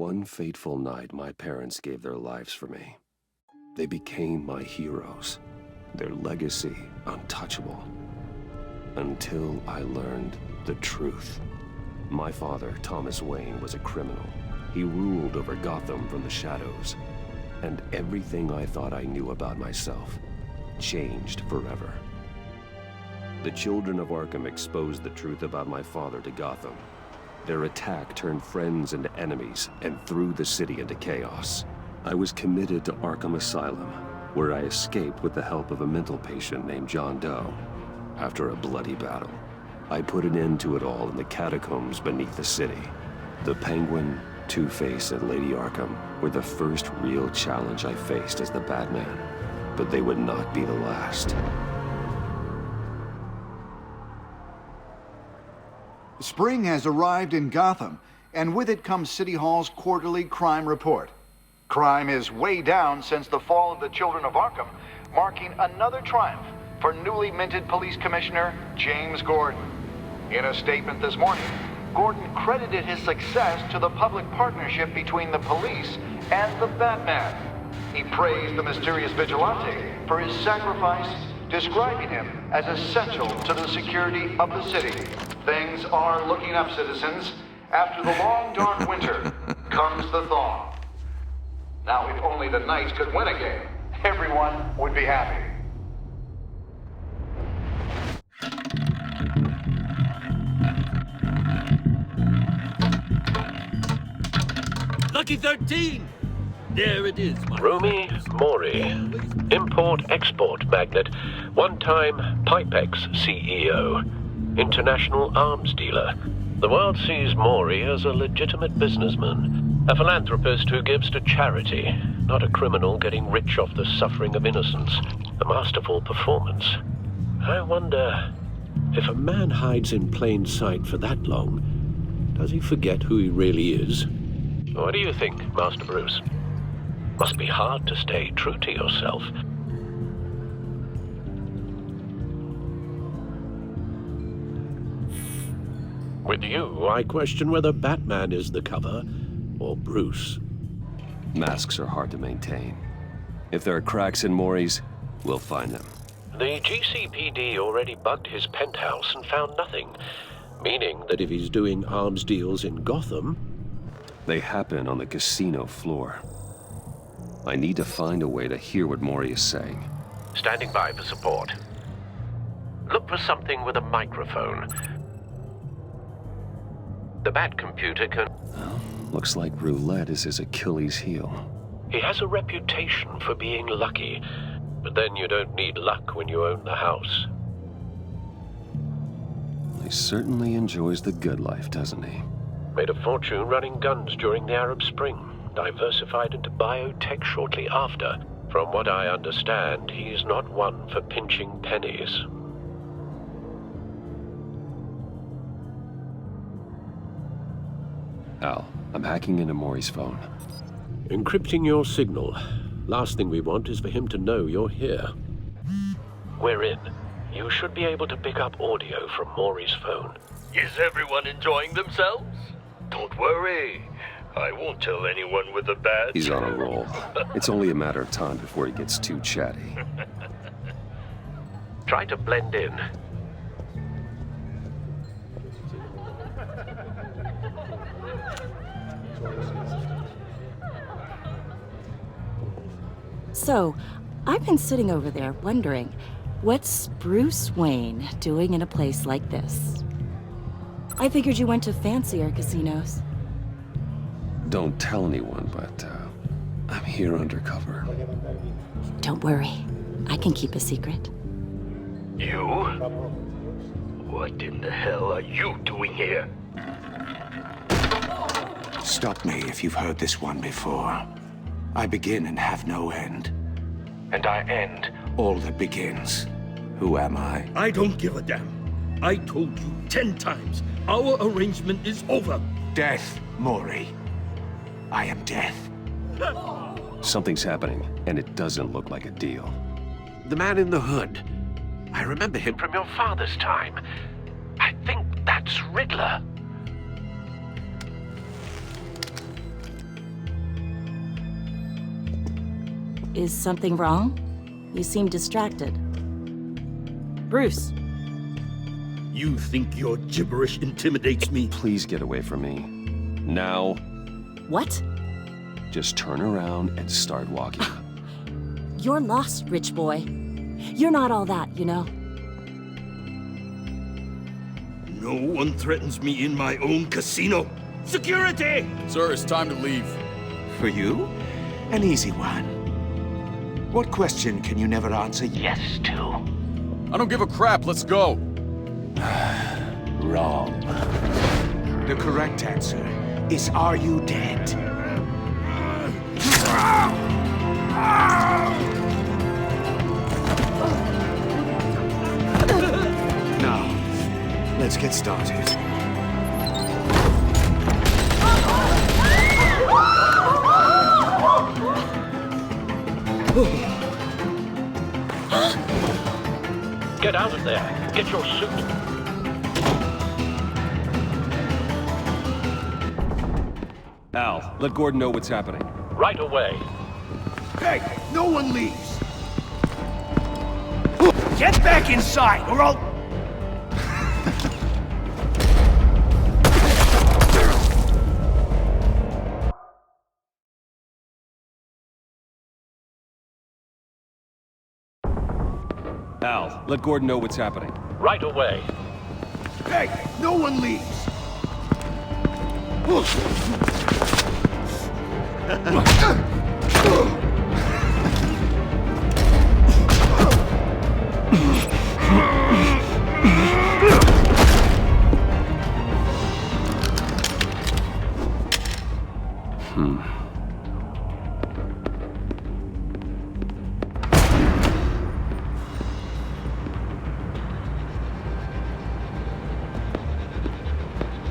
One fateful night, my parents gave their lives for me. They became my heroes, their legacy untouchable. Until I learned the truth. My father, Thomas Wayne, was a criminal. He ruled over Gotham from the shadows. And everything I thought I knew about myself changed forever. The children of Arkham exposed the truth about my father to Gotham. Their attack turned friends into enemies and threw the city into chaos. I was committed to Arkham Asylum, where I escaped with the help of a mental patient named John Doe. After a bloody battle, I put an end to it all in the catacombs beneath the city. The Penguin, Two-Face, and Lady Arkham were the first real challenge I faced as the Batman, but they would not be the last. Spring has arrived in Gotham, and with it comes City Hall's quarterly crime report. Crime is way down since the fall of the Children of Arkham, marking another triumph for newly minted Police Commissioner James Gordon. In a statement this morning, Gordon credited his success to the public partnership between the police and the Batman. He praised the mysterious vigilante for his sacrifice, describing him as essential to the security of the city. Things are looking up, citizens. After the long, dark winter comes the thaw. Now, if only the Knights could win a game, everyone would be happy. Lucky 13! There it is, my Rumi Mori, import-export magnate, one-time Pipex CEO, international arms dealer. The world sees Mori as a legitimate businessman, a philanthropist who gives to charity, not a criminal getting rich off the suffering of innocence. A masterful performance. I wonder, if a man hides in plain sight for that long, does he forget who he really is? What do you think, Master Bruce? Must be hard to stay true to yourself. With you, I question whether Batman is the cover, or Bruce. Masks are hard to maintain. If there are cracks in Mori's, we'll find them. The GCPD already bugged his penthouse and found nothing, meaning that if he's doing arms deals in Gotham... They happen on the casino floor. I need to find a way to hear what Mori is saying. Standing by for support. Look for something with a microphone. The Bat computer can... Well, looks like roulette is his Achilles heel. He has a reputation for being lucky, but then you don't need luck when you own the house. He certainly enjoys the good life, doesn't he? Made a fortune running guns during the Arab Spring. Diversified into biotech shortly after. From what I understand, he's not one for pinching pennies. Al, I'm hacking into Mori's phone. Encrypting your signal. Last thing we want is for him to know you're here. We're in. You should be able to pick up audio from Mori's phone. Is everyone enjoying themselves? Don't worry. I won't tell anyone with a bat. He's on a roll. It's only a matter of time before he gets too chatty. Try to blend in. So, I've been sitting over there wondering, what's Bruce Wayne doing in a place like this? I figured you went to fancier casinos. Don't tell anyone, but I'm here undercover. Don't worry. I can keep a secret. You? What in the hell are you doing here? Stop me if you've heard this one before. I begin and have no end. And I end all that begins. Who am I? I don't give a damn. I told you 10 times. Our arrangement is over. Death, Mori. I am death. Something's happening, and it doesn't look like a deal. The man in the hood. I remember him from your father's time. I think that's Riddler. Is something wrong? You seem distracted. Bruce. You think your gibberish intimidates me? Please get away from me. Now. What? Just turn around and start walking. You're lost, rich boy. You're not all that, you know. No one threatens me in my own casino. Security! Sir, it's time to leave. For you? An easy one. What question can you never answer yes to? I don't give a crap, let's go. Wrong. The correct answer is, are you dead? Now, let's get started. Get out of there. Get your suit. Al, let Gordon know what's happening. Right away. Hey, no one leaves! Get back inside, or I'll... Al, let Gordon know what's happening. Right away. Hey, no one leaves!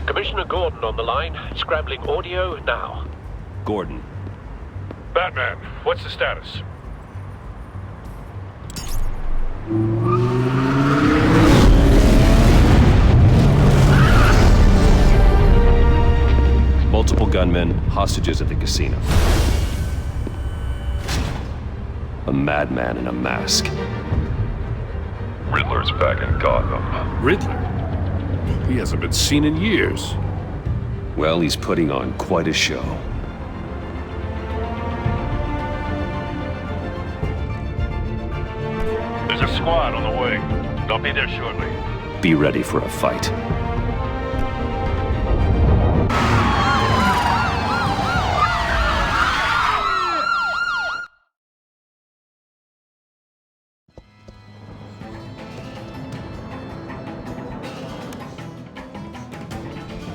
Commissioner Gordon on the line. Scrambling audio now. Gordon. Batman, what's the status? Multiple gunmen, hostages at the casino. A madman in a mask. Riddler's back in Gotham. Riddler? He hasn't been seen in years. Well, he's putting on quite a show. There's a squad on the way. They'll be there shortly. Be ready for a fight.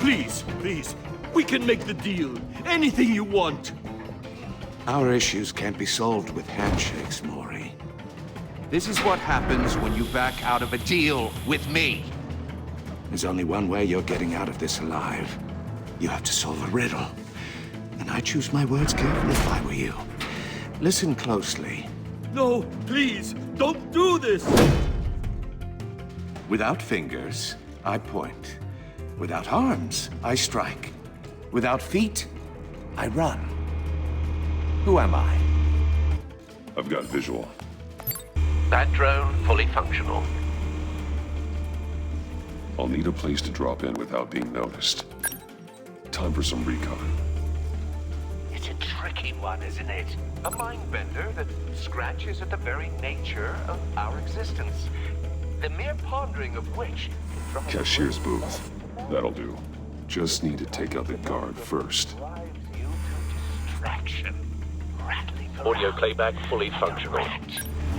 Please, please, we can make the deal. Anything you want. Our issues can't be solved with handshakes, Maury. This is what happens when you back out of a deal with me. There's only one way you're getting out of this alive. You have to solve a riddle. And I choose my words carefully if I were you. Listen closely. No, please, don't do this! Without fingers, I point. Without arms, I strike. Without feet, I run. Who am I? I've got visual. That drone fully functional. I'll need a place to drop in without being noticed. Time for some recon. It's a tricky one, isn't it? A mind bender that scratches at the very nature of our existence. The mere pondering of which... Cashier's booth. That'll do. Just need to take out the guard first. drives you to distraction. Rattling Audio around. playback fully functional.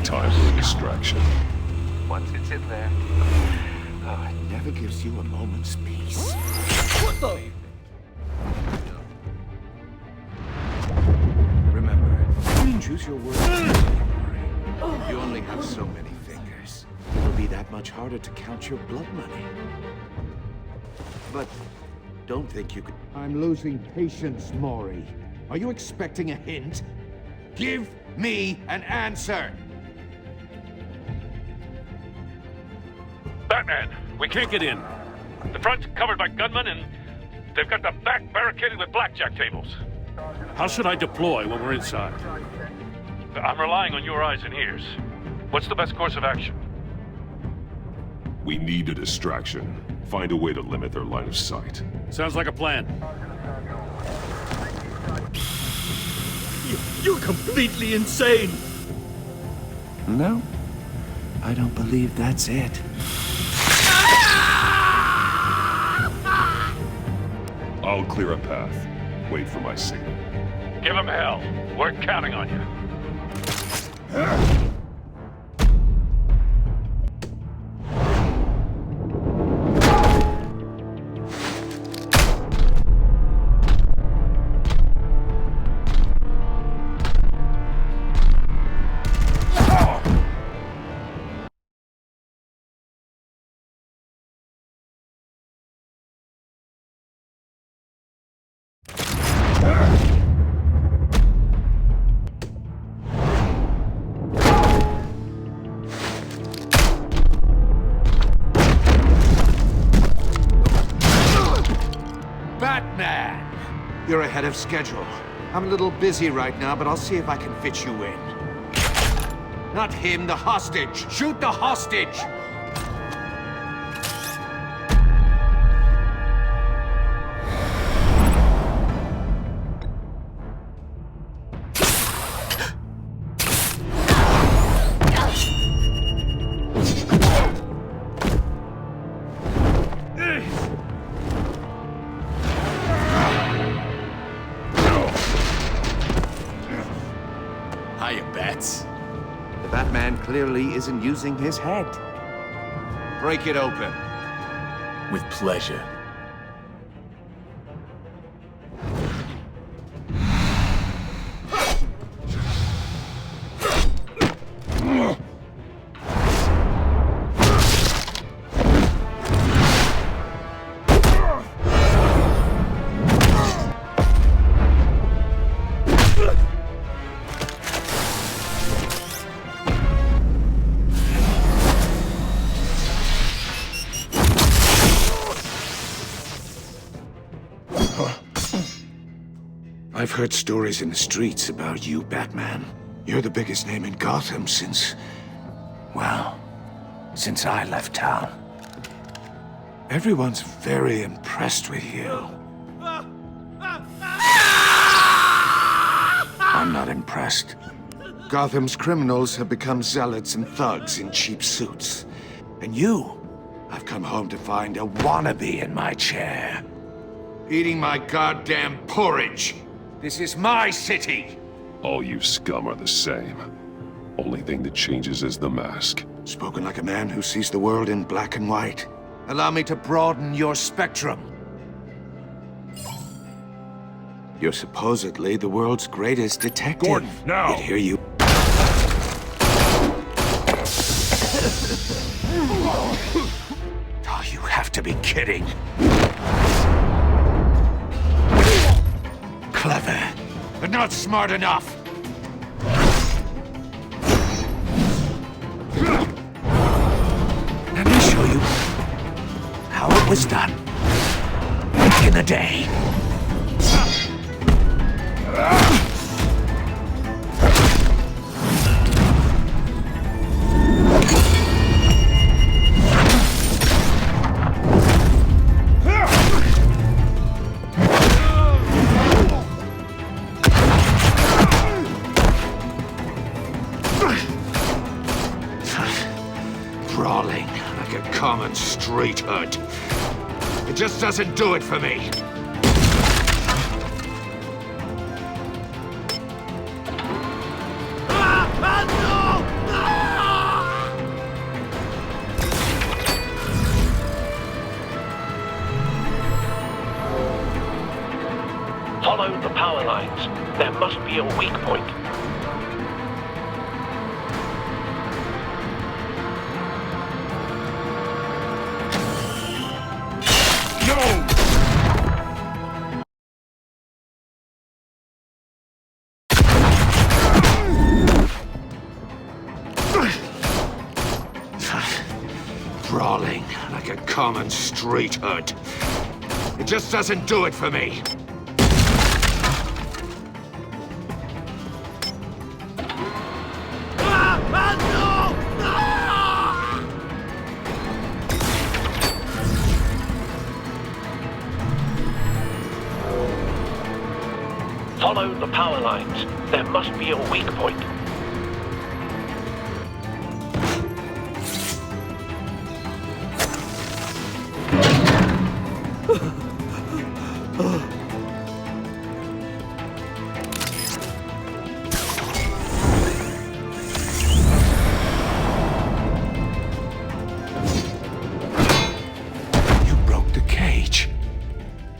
Time for a distraction. Once it's in there, It never gives you a moment's peace. What the? Remember, choose your words carefully, Maury. You only have so many fingers. It'll be that much harder to count your blood money. But don't think you could... I'm losing patience, Maury. Are you expecting a hint? Give me an answer! Batman, we can't get in. The front's covered by gunmen, and they've got the back barricaded with blackjack tables. How should I deploy when we're inside? I'm relying on your eyes and ears. What's the best course of action? We need a distraction. Find a way to limit their line of sight. Sounds like a plan. You're completely insane! No, I don't believe that's it. I'll clear a path. Wait for my signal. Give him hell. We're counting on you. Batman! You're ahead of schedule. I'm a little busy right now, but I'll see if I can fit you in. Not him, the hostage! Shoot the hostage! Hiya, Bats. The Batman clearly isn't using his head. Break it open. With pleasure. I've heard stories in the streets about you, Batman. You're the biggest name in Gotham since... well, since I left town. Everyone's very impressed with you. I'm not impressed. Gotham's criminals have become zealots and thugs in cheap suits. And you, I've come home to find a wannabe in my chair. Eating my goddamn porridge. This is my city! All you scum are the same. Only thing that changes is the mask. Spoken like a man who sees the world in black and white. Allow me to broaden your spectrum. You're supposedly the world's greatest detective. Gordon, now! Yet here you... Oh, you have to be kidding. Clever, but not smart enough. Let me show you how it was done back in the day. Brawling like a common street hood. It just doesn't do it for me. Follow the power lines. There must be a weak point. Brawling like a common street hood. It just doesn't do it for me. Follow the power lines. There must be a weak point.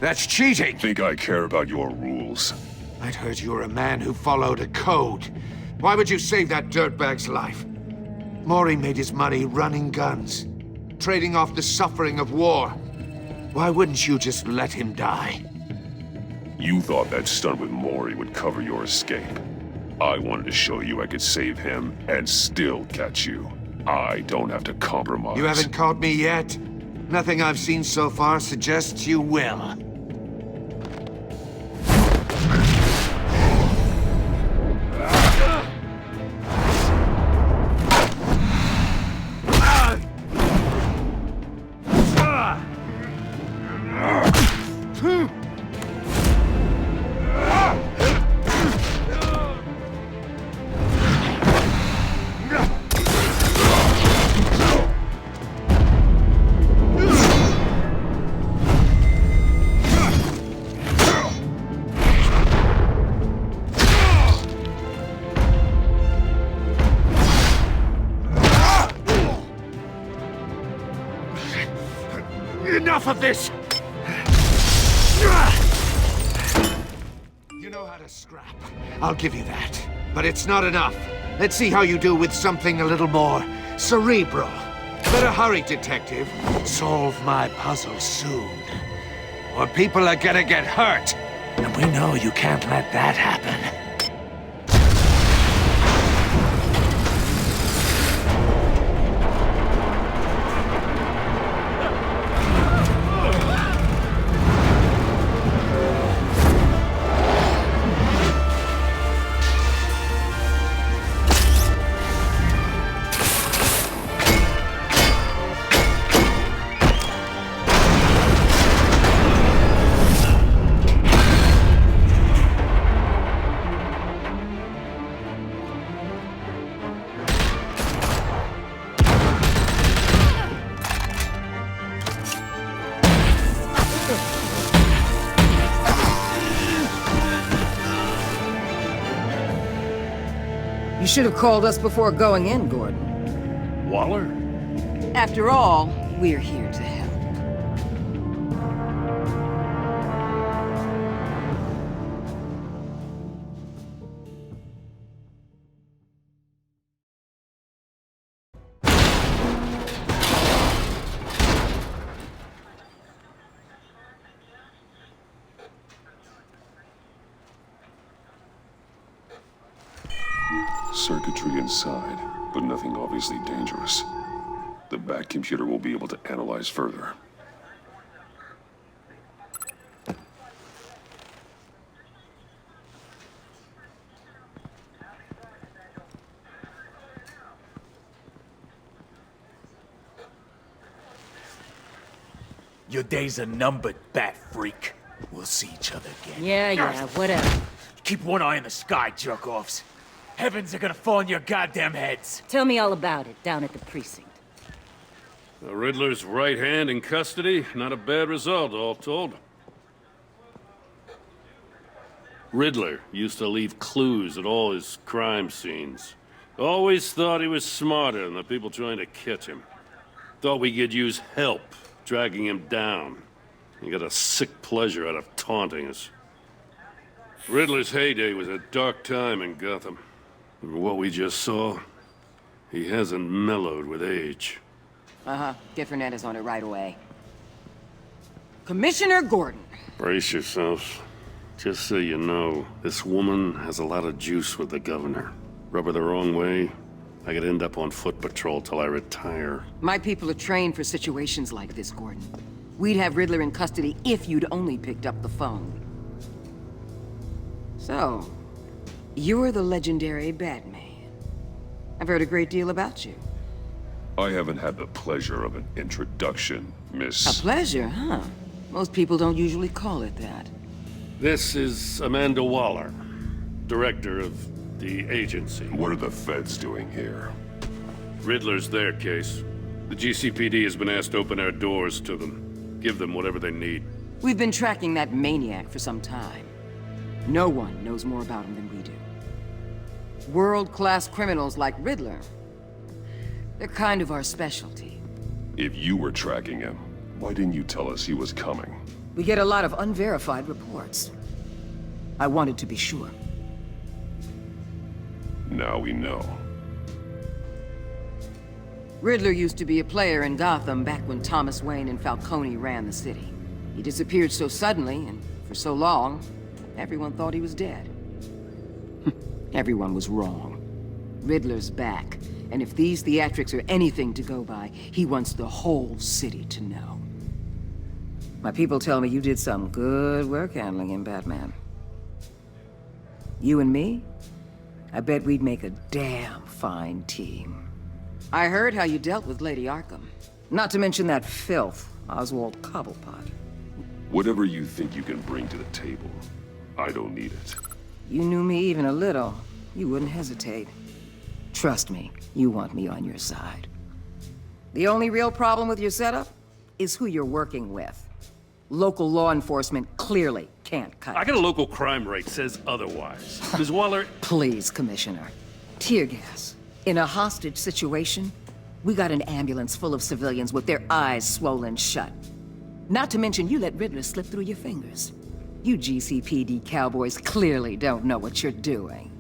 That's cheating! Think I care about your rules? I'd heard you were a man who followed a code. Why would you save that dirtbag's life? Maury made his money running guns, trading off the suffering of war. Why wouldn't you just let him die? You thought that stunt with Maury would cover your escape. I wanted to show you I could save him and still catch you. I don't have to compromise. You haven't caught me yet? Nothing I've seen so far suggests you will. Enough of this! You know how to scrap. I'll give you that. But it's not enough. Let's see how you do with something a little more cerebral. Better hurry, detective. Solve my puzzle soon. Or people are gonna get hurt. And we know you can't let that happen. You should have called us before going in, Gordon. Waller? After all, we're here to help. Circuitry inside, but nothing obviously dangerous. The Bat computer will be able to analyze further. Your days are numbered, Bat Freak. We'll see each other again. Yeah, whatever. Keep one eye in the sky, jerk-offs. Heavens are gonna fall on your goddamn heads. Tell me all about it down at the precinct. The Riddler's right hand in custody. Not a bad result, all told. Riddler used to leave clues at all his crime scenes. Always thought he was smarter than the people trying to catch him. Thought we could use help dragging him down. He got a sick pleasure out of taunting us. Riddler's heyday was a dark time in Gotham. For what we just saw, he hasn't mellowed with age. Uh-huh. Get Fernandez on it right away. Commissioner Gordon. Brace yourselves. Just so you know, this woman has a lot of juice with the governor. Rub her the wrong way, I could end up on foot patrol till I retire. My people are trained for situations like this, Gordon. We'd have Riddler in custody if you'd only picked up the phone. So, you're the legendary Batman. I've heard a great deal about you. I haven't had the pleasure of an introduction, Miss... A pleasure, huh? Most people don't usually call it that. This is Amanda Waller. director of the agency. What are the feds doing here? Riddler's their case. The GCPD has been asked to open our doors to them. Give them whatever they need. We've been tracking that maniac for some time. No one knows more about him than we do. World-class criminals like Riddler. They're kind of our specialty. If you were tracking him, why didn't you tell us he was coming? We get a lot of unverified reports. I wanted to be sure. Now we know. Riddler used to be a player in Gotham back when Thomas Wayne and Falcone ran the city. He disappeared so suddenly and for so long, everyone thought he was dead. Everyone was wrong. Riddler's back, and if these theatrics are anything to go by, he wants the whole city to know. My people tell me you did some good work handling him, Batman. You and me? I bet we'd make a damn fine team. I heard how you dealt with Lady Arkham. Not to mention that filth, Oswald Cobblepot. Whatever you think you can bring to the table, I don't need it. You knew me even a little, you wouldn't hesitate. Trust me, you want me on your side. The only real problem with your setup is who you're working with. Local law enforcement clearly can't cut it. I got a local crime rate says otherwise. Ms. Waller... Please, Commissioner. Tear gas. In a hostage situation, we got an ambulance full of civilians with their eyes swollen shut. Not to mention you let Riddler slip through your fingers. You GCPD cowboys clearly don't know what you're doing.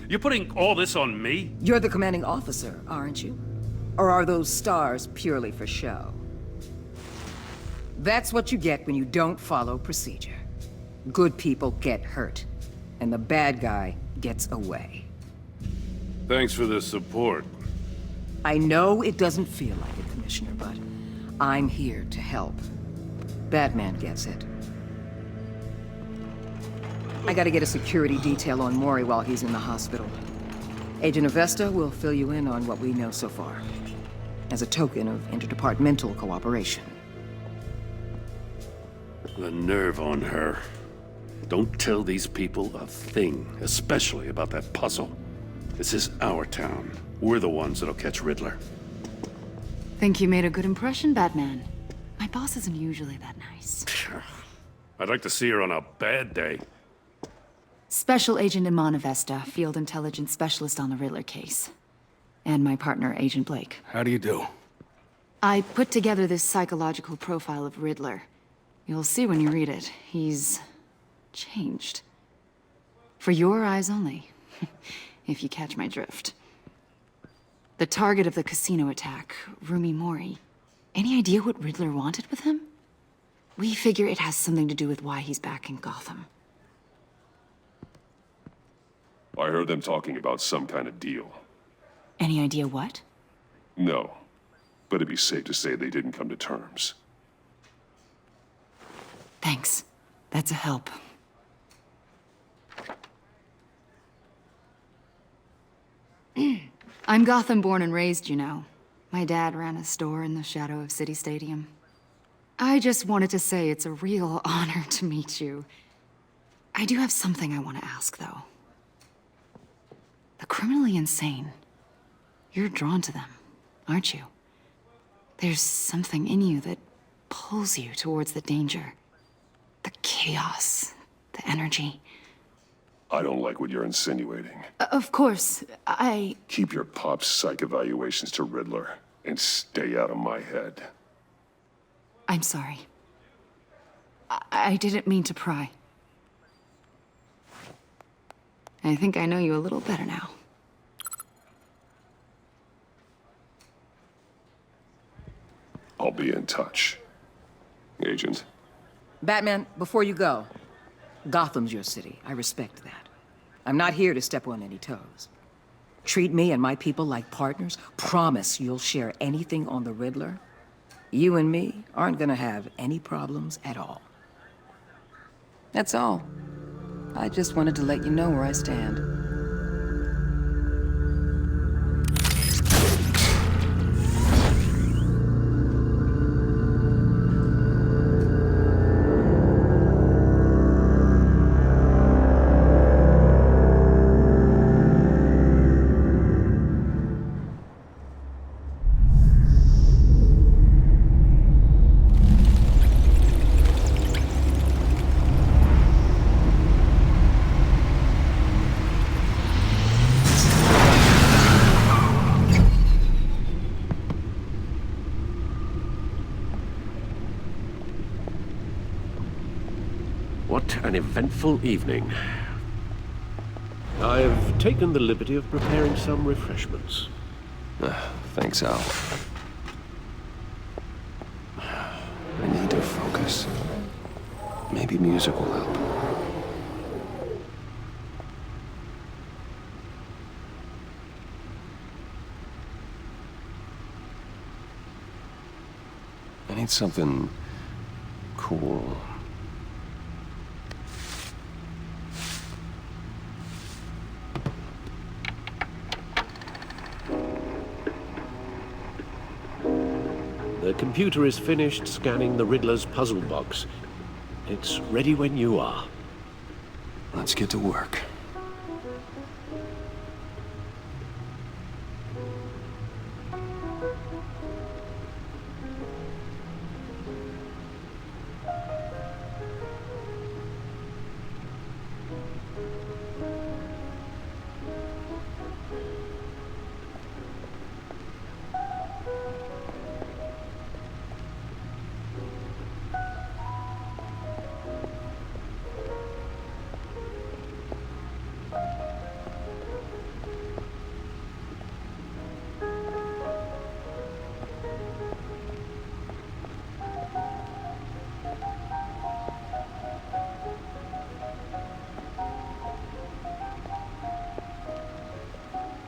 You're putting all this on me? You're the commanding officer, aren't you? Or are those stars purely for show? That's what you get when you don't follow procedure. Good people get hurt, and the bad guy gets away. Thanks for the support. I know it doesn't feel like it, Commissioner, but I'm here to help. Batman gets it. I gotta get a security detail on Mori while he's in the hospital. Agent Avesta will fill you in on what we know so far, as a token of interdepartmental cooperation. The nerve on her. Don't tell these people a thing, especially about that puzzle. This is our town. We're the ones that'll catch Riddler. Think you made a good impression, Batman? My boss isn't usually that nice. I'd like to see her on a bad day. Special Agent Iman Avesta, Field Intelligence Specialist on the Riddler case. And my partner, Agent Blake. How do you do? I put together this psychological profile of Riddler. You'll see when you read it. He's changed. For your eyes only, if you catch my drift. The target of the casino attack, Rumi Mori. Any idea what Riddler wanted with him? We figure it has something to do with why he's back in Gotham. I heard them talking about some kind of deal. Any idea what? No, but it'd be safe to say they didn't come to terms. Thanks. That's a help. I'm Gotham born and raised, you know. My dad ran a store in the shadow of City Stadium. I just wanted to say it's a real honor to meet you. I do have something I want to ask, though. The criminally insane. You're drawn to them, aren't you? There's something in you that pulls you towards the danger. The chaos, the energy. I don't like what you're insinuating. Of course, Keep your pop psych evaluations to Riddler and stay out of my head. I'm sorry. I didn't mean to pry. I think I know you a little better now. I'll be in touch. Agent. Batman, before you go, Gotham's your city. I respect that. I'm not here to step on any toes. Treat me and my people like partners. Promise you'll share anything on the Riddler. You and me aren't gonna have any problems at all. That's all. I just wanted to let you know where I stand. What an eventful evening. I've taken the liberty of preparing some refreshments. Thanks, Al. I need to focus. Maybe music will help. I need something cool. The computer is finished scanning the Riddler's puzzle box. It's ready when you are. Let's get to work.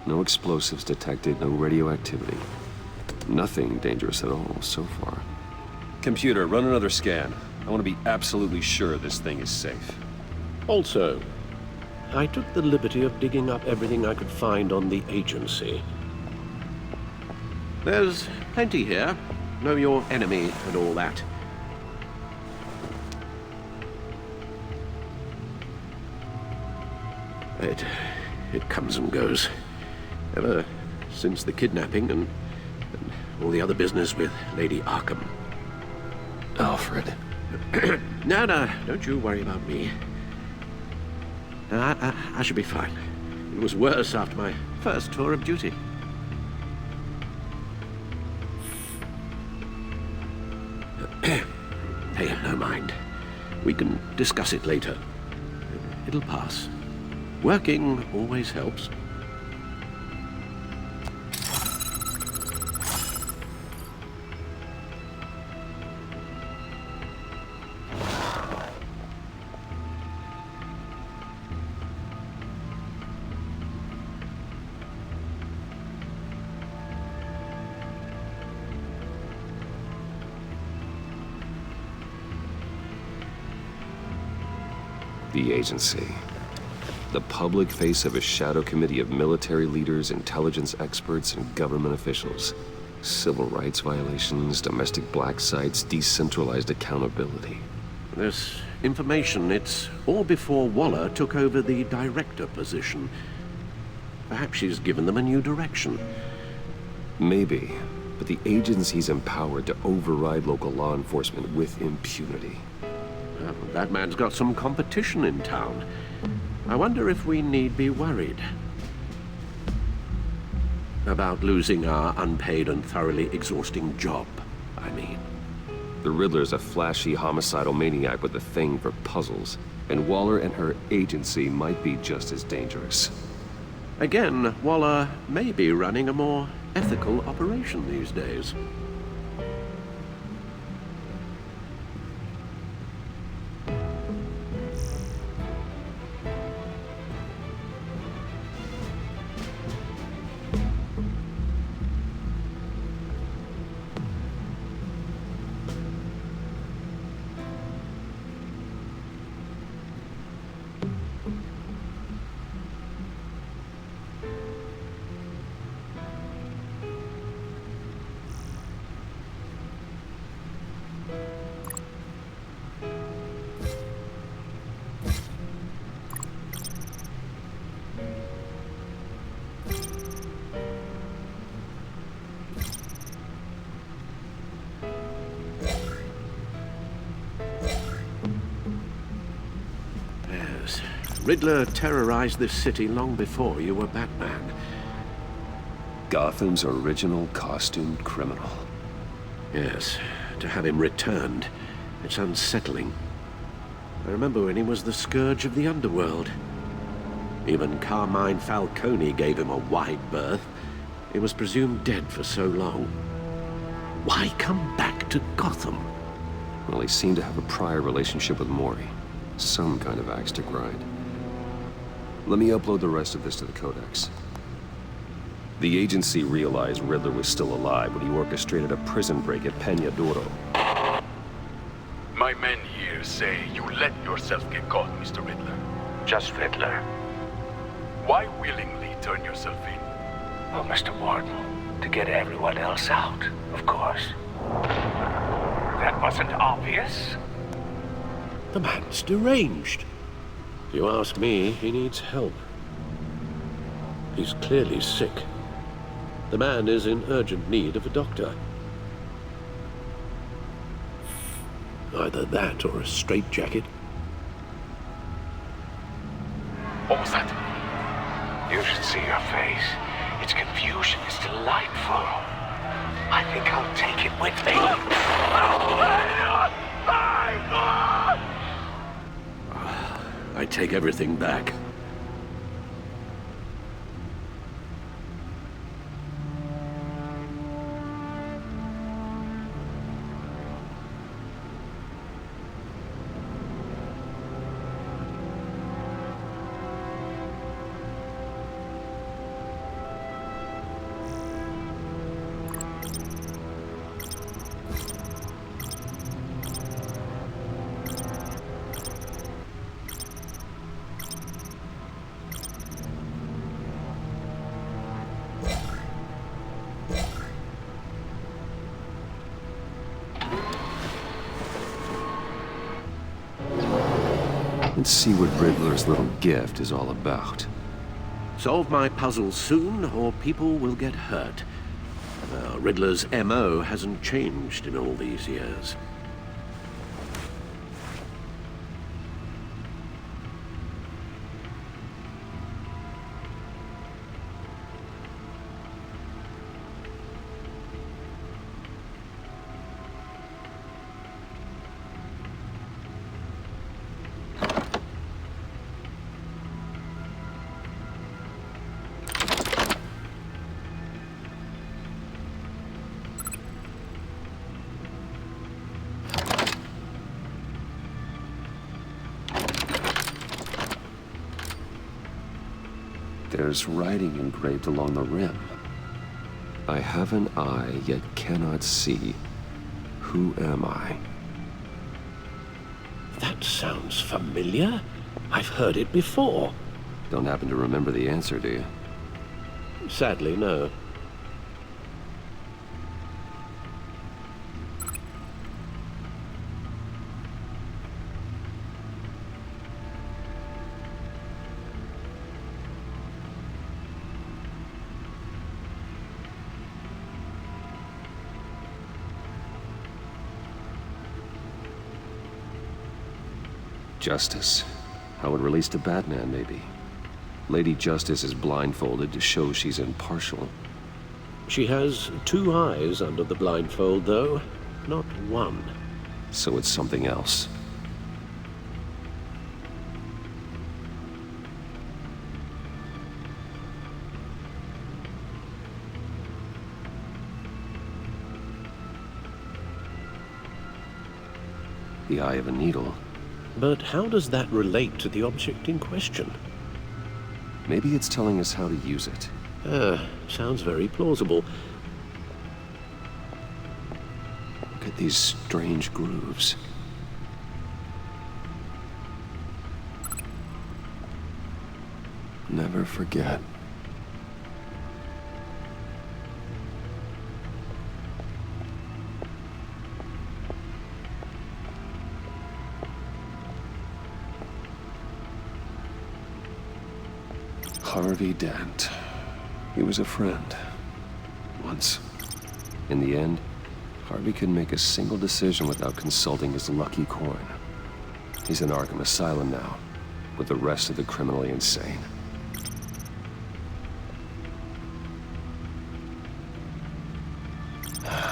No explosives detected, no radioactivity. Nothing dangerous at all so far. Computer, run another scan. I want to be absolutely sure this thing is safe. Also, I took the liberty of digging up everything I could find on the agency. There's plenty here. Know your enemy and all that. It comes and goes. Ever since the kidnapping and all the other business with Lady Arkham. Alfred. No, don't you worry about me. No, I should be fine. It was worse after my first tour of duty. Pay no mind. We can discuss it later. It'll pass. Working always helps. The agency. The public face of a shadow committee of military leaders, intelligence experts, and government officials. Civil rights violations, domestic black sites, decentralized accountability. This information, it's all before Waller took over the director position. Perhaps she's given them a new direction. Maybe, but the agency's empowered to override local law enforcement with impunity. Well, that man's got some competition in town. I wonder if we need be worried about losing our unpaid and thoroughly exhausting job, I mean. The Riddler's a flashy homicidal maniac with a thing for puzzles, and Waller and her agency might be just as dangerous. Again, Waller may be running a more ethical operation these days. Riddler terrorized this city long before you were Batman. Gotham's original costumed criminal. Yes, to have him returned, it's unsettling. I remember when he was the scourge of the underworld. Even Carmine Falcone gave him a wide berth. He was presumed dead for so long. Why come back to Gotham? Well, he seemed to have a prior relationship with Mori. Some kind of axe to grind. Let me upload the rest of this to the Codex. The agency realized Riddler was still alive when he orchestrated a prison break at Peña Duro. My men here say you let yourself get caught, Mr. Riddler. Just Riddler. Why willingly turn yourself in? Oh, Mr. Warden, to get everyone else out, of course. That wasn't obvious? The man's deranged. If you ask me, he needs help. He's clearly sick. The man is in urgent need of a doctor. Either that or a straitjacket. What was that? You should see your face. Its confusion is delightful. I think I'll take it with me. I take everything back. Let's see what Riddler's little gift is all about. Solve my puzzle soon, or people will get hurt. Riddler's MO hasn't changed in all these years. There's writing engraved along the rim. I have an eye, yet cannot see. Who am I? That sounds familiar. I've heard it before. Don't happen to remember the answer, do you? Sadly, no. Justice. How it relates to Batman, maybe. Lady Justice is blindfolded to show she's impartial. She has two eyes under the blindfold, though, not one. So it's something else. The eye of a needle. But how does that relate to the object in question? Maybe it's telling us how to use it. Sounds very plausible. Look at these strange grooves. Never forget. Harvey Dent. He was a friend. Once. In the end, Harvey couldn't make a single decision without consulting his lucky coin. He's in Arkham Asylum now, with the rest of the criminally insane.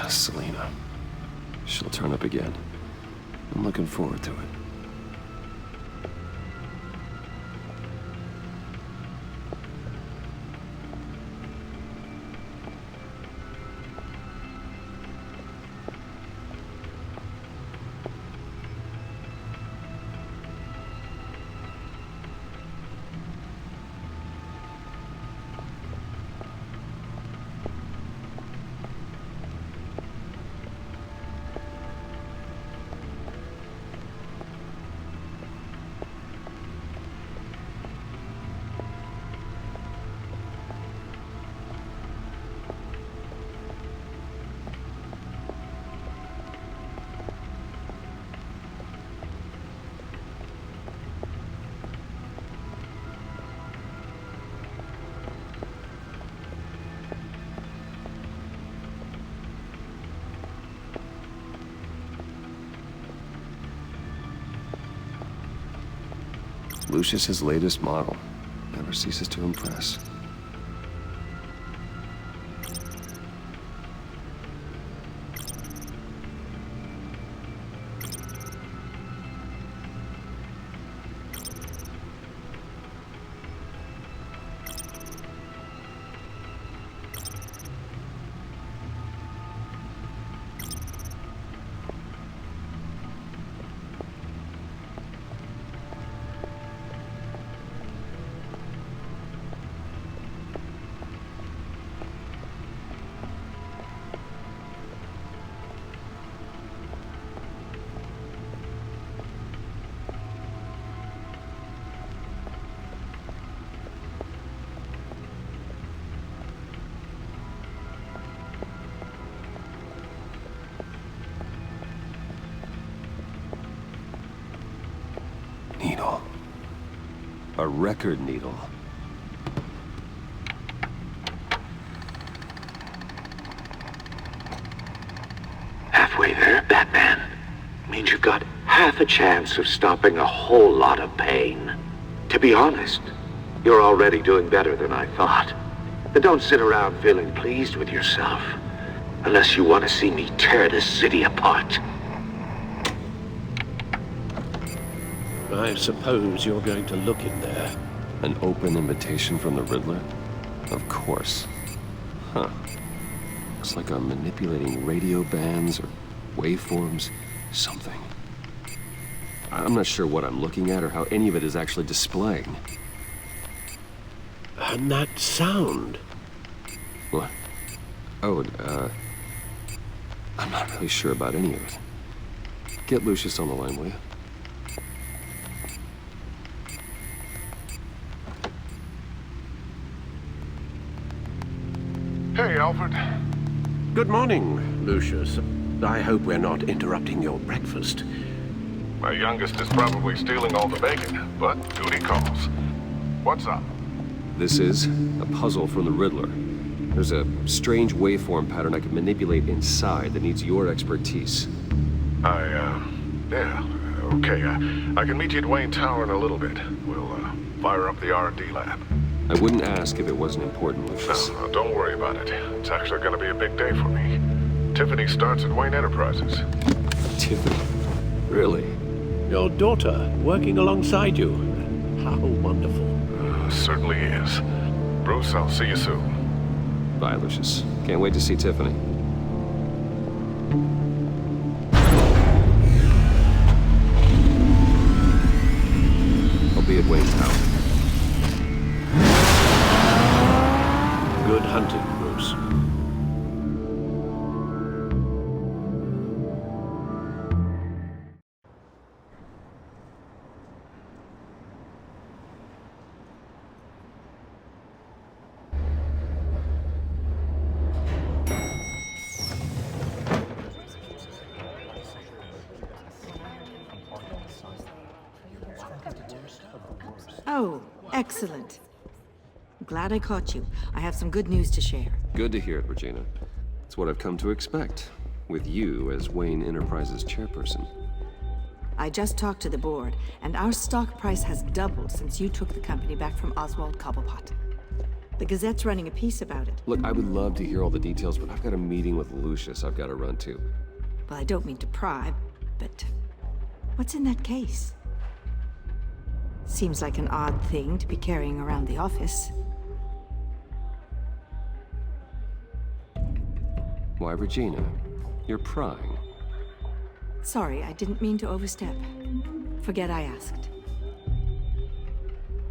Selina. She'll turn up again. I'm looking forward to it. Lucius's latest model. Never ceases to impress. Needle. A record needle. Halfway there, Batman. Means you've got half a chance of stopping a whole lot of pain. To be honest, you're already doing better than I thought. But don't sit around feeling pleased with yourself. Unless you want to see me tear this city apart. I suppose you're going to look in there. An open invitation from the Riddler? Of course. Huh. Looks like I'm manipulating radio bands or waveforms. Something. I'm not sure what I'm looking at or how any of it is actually displaying. And that sound? What? Oh, I'm not really sure about any of it. Get Lucius on the line, will you? Hey, Alfred. Good morning, Lucius. I hope we're not interrupting your breakfast. My youngest is probably stealing all the bacon, but duty calls. What's up? This is a puzzle from the Riddler. There's a strange waveform pattern I can manipulate inside that needs your expertise. Yeah, okay. I can meet you at Wayne Tower in a little bit. We'll, fire up the R&D lab. I wouldn't ask if it wasn't important, Lucius. No, don't worry about it. It's actually gonna be a big day for me. Tiffany starts at Wayne Enterprises. Tiffany? Really? Your daughter, working alongside you. How wonderful. Certainly is. Bruce, I'll see you soon. Bye, Lucius. Can't wait to see Tiffany. I'll be at Wayne Tower. Good hunting, Bruce. Oh, excellent. Glad I caught you. I have some good news to share. Good to hear it, Regina. It's what I've come to expect, with you as Wayne Enterprises chairperson. I just talked to the board, and our stock price has doubled since you took the company back from Oswald Cobblepot. The Gazette's running a piece about it. Look, I would love to hear all the details, but I've got a meeting with Lucius I've got to run to. Well, I don't mean to pry, but what's in that case? Seems like an odd thing to be carrying around the office. Why, Regina? You're prying. Sorry, I didn't mean to overstep. Forget I asked.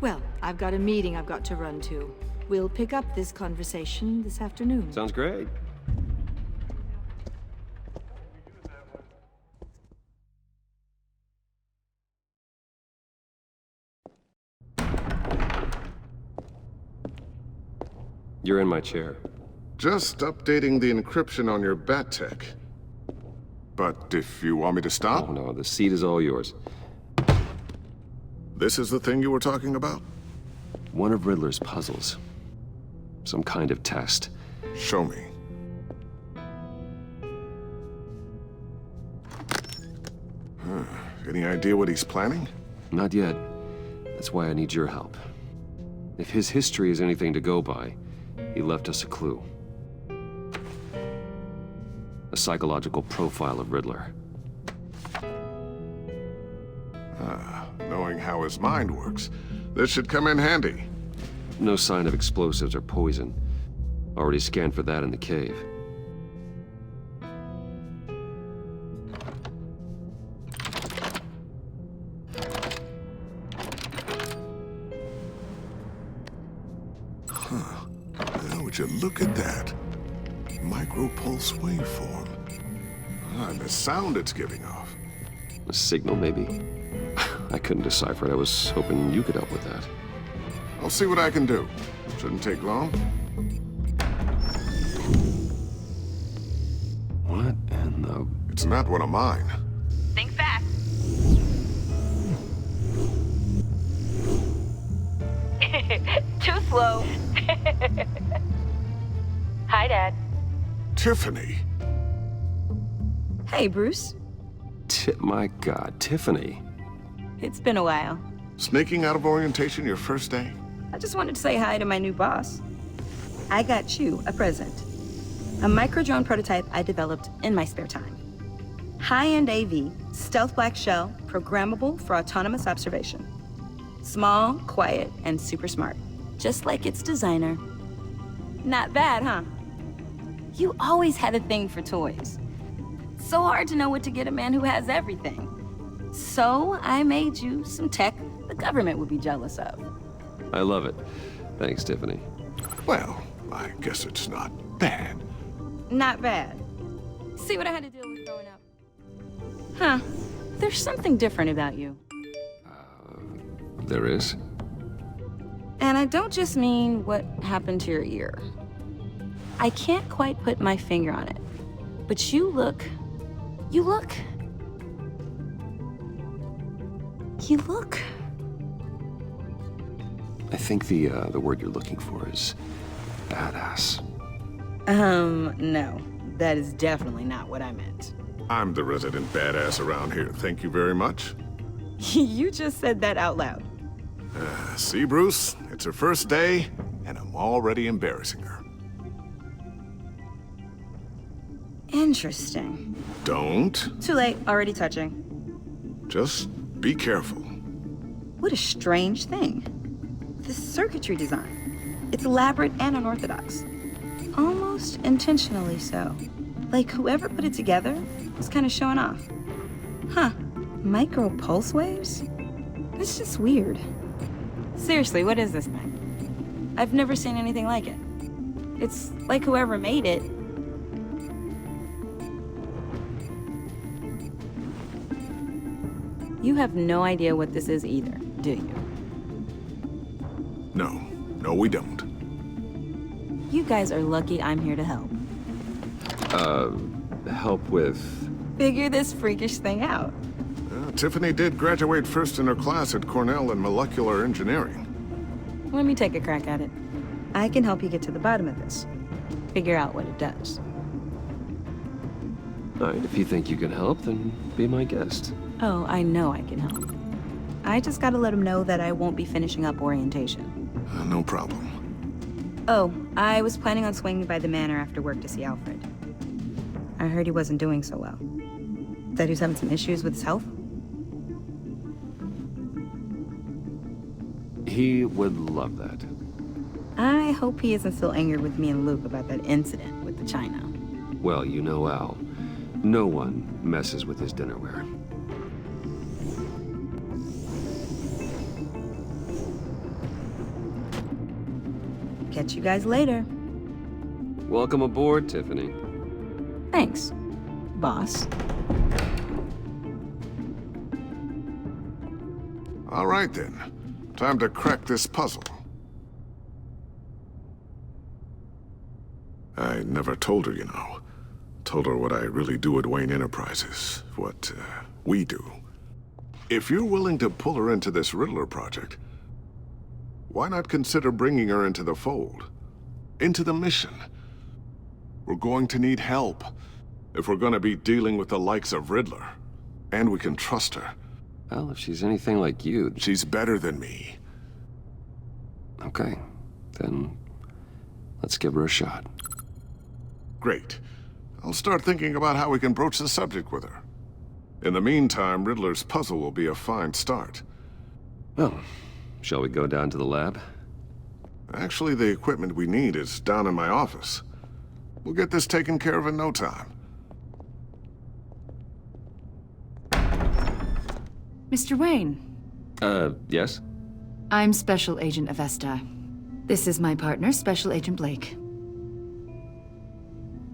Well, I've got a meeting I've got to run to. We'll pick up this conversation this afternoon. Sounds great. You're in my chair. Just updating the encryption on your Bat-Tech. But if you want me to stop? Oh, no, the seat is all yours. This is the thing you were talking about? One of Riddler's puzzles. Some kind of test. Show me. Any idea what he's planning? Not yet. That's why I need your help. If his history is anything to go by, he left us a clue. A psychological profile of Riddler. Knowing how his mind works, this should come in handy. No sign of explosives or poison. Already scanned for that in the cave. Would you look at that? Micro-pulse waveform. And the sound it's giving off. A signal, maybe? I couldn't decipher it. I was hoping you could help with that. I'll see what I can do. Shouldn't take long. What in the... It's not one of mine. Think fast. Too slow. Hi, Dad. Tiffany. Hey, Bruce. My God, Tiffany. It's been a while. Sneaking out of orientation your first day? I just wanted to say hi to my new boss. I got you a present. A micro-drone prototype I developed in my spare time. High-end AV, stealth black shell, programmable for autonomous observation. Small, quiet, and super smart. Just like its designer. Not bad, huh? You always had a thing for toys. So hard to know what to get a man who has everything. So I made you some tech the government would be jealous of. I love it. Thanks, Tiffany. Well, I guess it's not bad. Not bad. See what I had to deal with growing up? Huh. There's something different about you. There is? And I don't just mean what happened to your ear. I can't quite put my finger on it. But you look... I think the word you're looking for is badass. No. That is definitely not what I meant. I'm the resident badass around here. Thank you very much. You just said that out loud. See, Bruce? It's her first day, and I'm already embarrassing her. Interesting. Don't. Too late. Already touching. Just be careful. What a strange thing. The circuitry design. It's elaborate and unorthodox. Almost intentionally so. Like whoever put it together was kind of showing off. Huh. Micro pulse waves? That's just weird. Seriously, what is this thing? I've never seen anything like it. It's like whoever made it. You have no idea what this is either, do you? No, we don't. You guys are lucky I'm here to help. Help with... Figure this freakish thing out. Tiffany did graduate first in her class at Cornell in molecular engineering. Let me take a crack at it. I can help you get to the bottom of this. Figure out what it does. All right, if you think you can help, then be my guest. Oh, I know I can help. I just gotta let him know that I won't be finishing up orientation. No problem. Oh, I was planning on swinging by the manor after work to see Alfred. I heard he wasn't doing so well. That he was having some issues with his health? He would love that. I hope he isn't still angered with me and Luke about that incident with the china. Well, you know Al. No one messes with his dinnerware. Catch you guys later. Welcome aboard, Tiffany. Thanks, boss. All right, then. Time to crack this puzzle. I never told her, you know. Told her what I really do at Wayne Enterprises. What, we do. If you're willing to pull her into this Riddler project, why not consider bringing her into the fold? Into the mission? We're going to need help if we're going to be dealing with the likes of Riddler. And we can trust her. Well, if she's anything like you... She's better than me. Okay, then let's give her a shot. Great. I'll start thinking about how we can broach the subject with her. In the meantime, Riddler's puzzle will be a fine start. Well, shall we go down to the lab? Actually, the equipment we need is down in my office. We'll get this taken care of in no time. Mr. Wayne. Yes? I'm Special Agent Avesta. This is my partner, Special Agent Blake.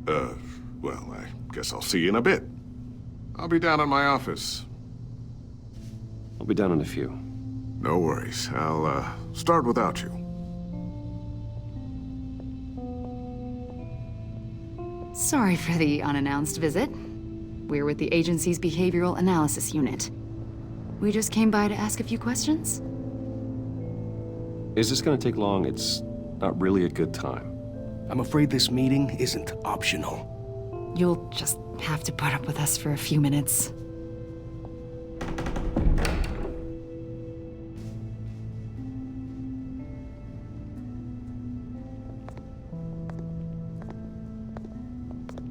Well, I guess I'll see you in a bit. I'll be down in my office. I'll be down in a few. No worries. I'll, start without you. Sorry for the unannounced visit. We're with the agency's Behavioral Analysis Unit. We just came by to ask a few questions. Is this gonna take long? It's not really a good time. I'm afraid this meeting isn't optional. You'll just have to put up with us for a few minutes.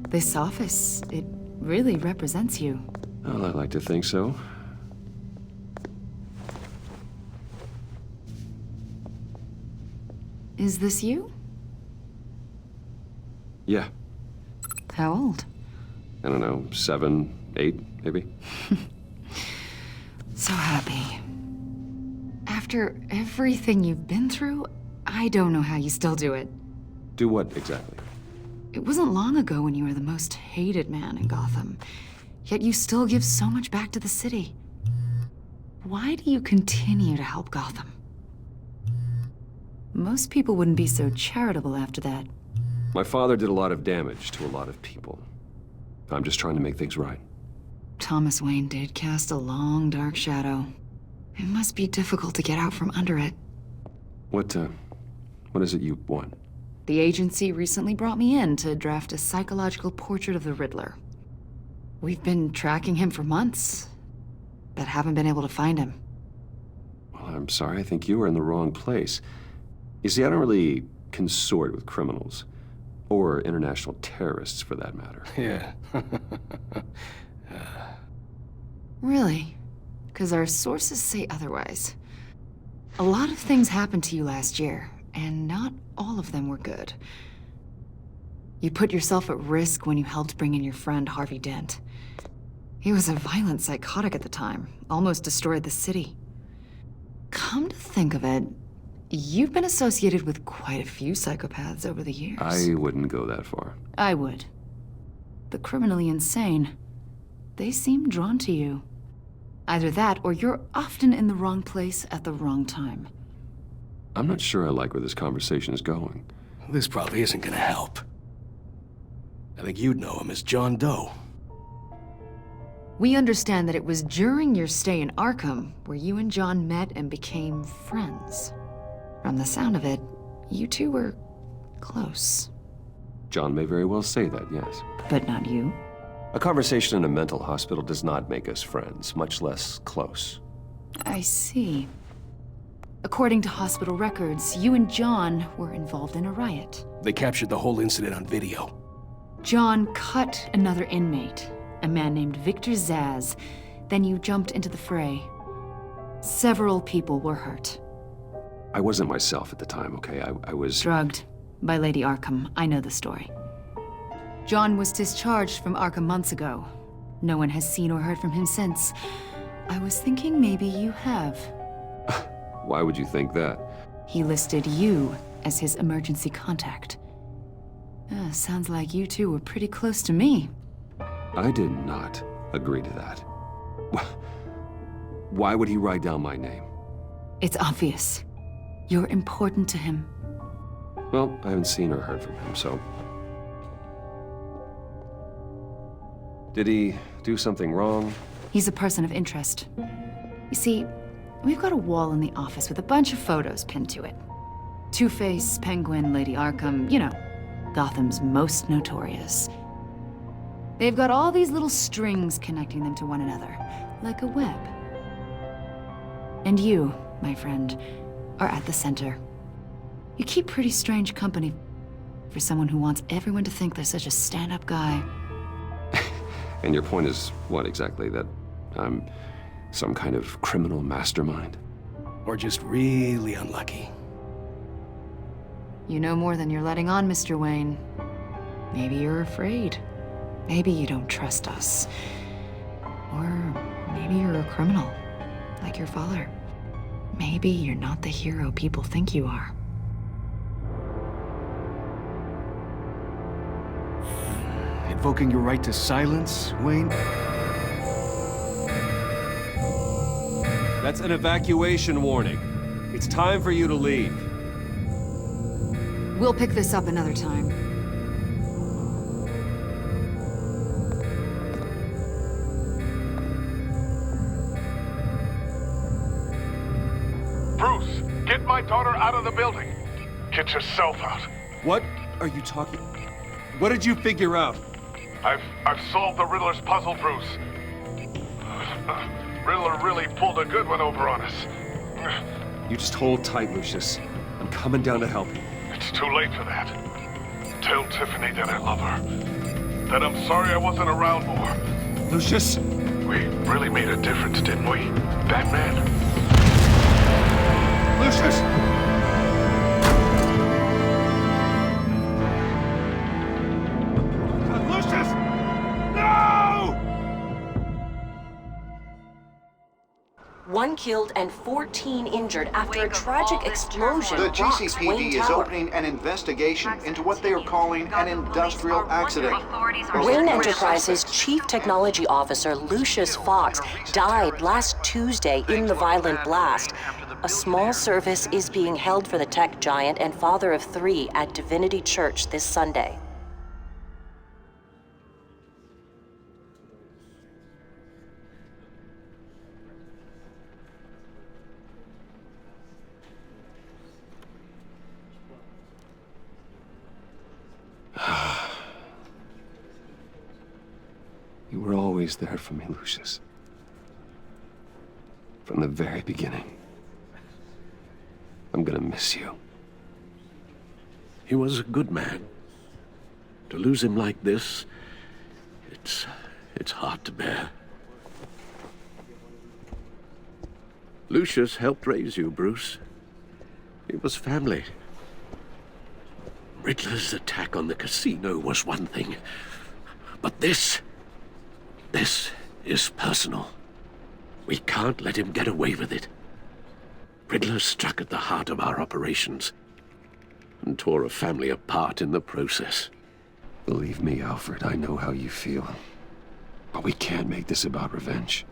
This office, it really represents you. Well, I'd like to think so. Is this you? Yeah. How old? I don't know, 7, 8, maybe? So happy. After everything you've been through, I don't know how you still do it. Do what, exactly? It wasn't long ago when you were the most hated man in Gotham, yet you still give so much back to the city. Why do you continue to help Gotham? Most people wouldn't be so charitable after that. My father did a lot of damage to a lot of people. I'm just trying to make things right. Thomas Wayne did cast a long, dark shadow. It must be difficult to get out from under it. What is it you want? The agency recently brought me in to draft a psychological portrait of the Riddler. We've been tracking him for months, but haven't been able to find him. Well, I'm sorry, I think you were in the wrong place. You see, I don't really consort with criminals. Or international terrorists, for that matter. Yeah. Really? Because our sources say otherwise. A lot of things happened to you last year, and not all of them were good. You put yourself at risk when you helped bring in your friend Harvey Dent. He was a violent psychotic at the time, almost destroyed the city. Come to think of it, you've been associated with quite a few psychopaths over the years. I wouldn't go that far. I would. The criminally insane. They seem drawn to you. Either that, or you're often in the wrong place at the wrong time. I'm not sure I like where this conversation is going. This probably isn't gonna help. I think you'd know him as John Doe. We understand that it was during your stay in Arkham where you and John met and became friends. From the sound of it, you two were close. John may very well say that, yes. But not you. A conversation in a mental hospital does not make us friends, much less close. I see. According to hospital records, you and John were involved in a riot. They captured the whole incident on video. John cut another inmate, a man named Victor Zsasz. Then you jumped into the fray. Several people were hurt. I wasn't myself at the time, okay? I was... Drugged by Lady Arkham. I know the story. John was discharged from Arkham months ago. No one has seen or heard from him since. I was thinking maybe you have. Why would you think that? He listed you as his emergency contact. Sounds like you two were pretty close to me. I did not agree to that. Why would he write down my name? It's obvious. You're important to him. Well, I haven't seen or heard from him, so... Did he do something wrong? He's a person of interest. You see, we've got a wall in the office with a bunch of photos pinned to it. Two-Face, Penguin, Lady Arkham, you know, Gotham's most notorious. They've got all these little strings connecting them to one another, like a web. And you, my friend, are at the center. You keep pretty strange company for someone who wants everyone to think they're such a stand-up guy. And your point is what exactly? That I'm some kind of criminal mastermind? Or just really unlucky. You know more than you're letting on, Mr. Wayne. Maybe you're afraid. Maybe you don't trust us. Or maybe you're a criminal, like your father. Maybe you're not the hero people think you are. Invoking your right to silence, Wayne? That's an evacuation warning. It's time for you to leave. We'll pick this up another time. Bruce, get my daughter out of the building. Get yourself out. What are you talking? What did you figure out? I've solved the Riddler's puzzle, Bruce. Riddler really pulled a good one over on us. You just hold tight, Lucius. I'm coming down to help you. It's too late for that. Tell Tiffany that I love her. That I'm sorry I wasn't around more. Lucius! We really made a difference, didn't we, Batman? Lucius! One killed and 14 injured after a tragic explosion The rocks Wayne GCPD is Tower. opening an investigation into what they are calling an industrial accident. Wayne Enterprises' chief technology officer, Lucius Fox, died last Tuesday in the violent blast. A small service is being held for the tech giant and father of 3 at Divinity Church this Sunday. You were always there for me, Lucius. From the very beginning. I'm gonna miss you. He was a good man. To lose him like this, it's hard to bear. Lucius helped raise you, Bruce. It was family. Riddler's attack on the casino was one thing, but this is personal. We can't let him get away with it. Riddler struck at the heart of our operations and tore a family apart in the process. Believe me, Alfred, I know how you feel. But we can't make this about revenge.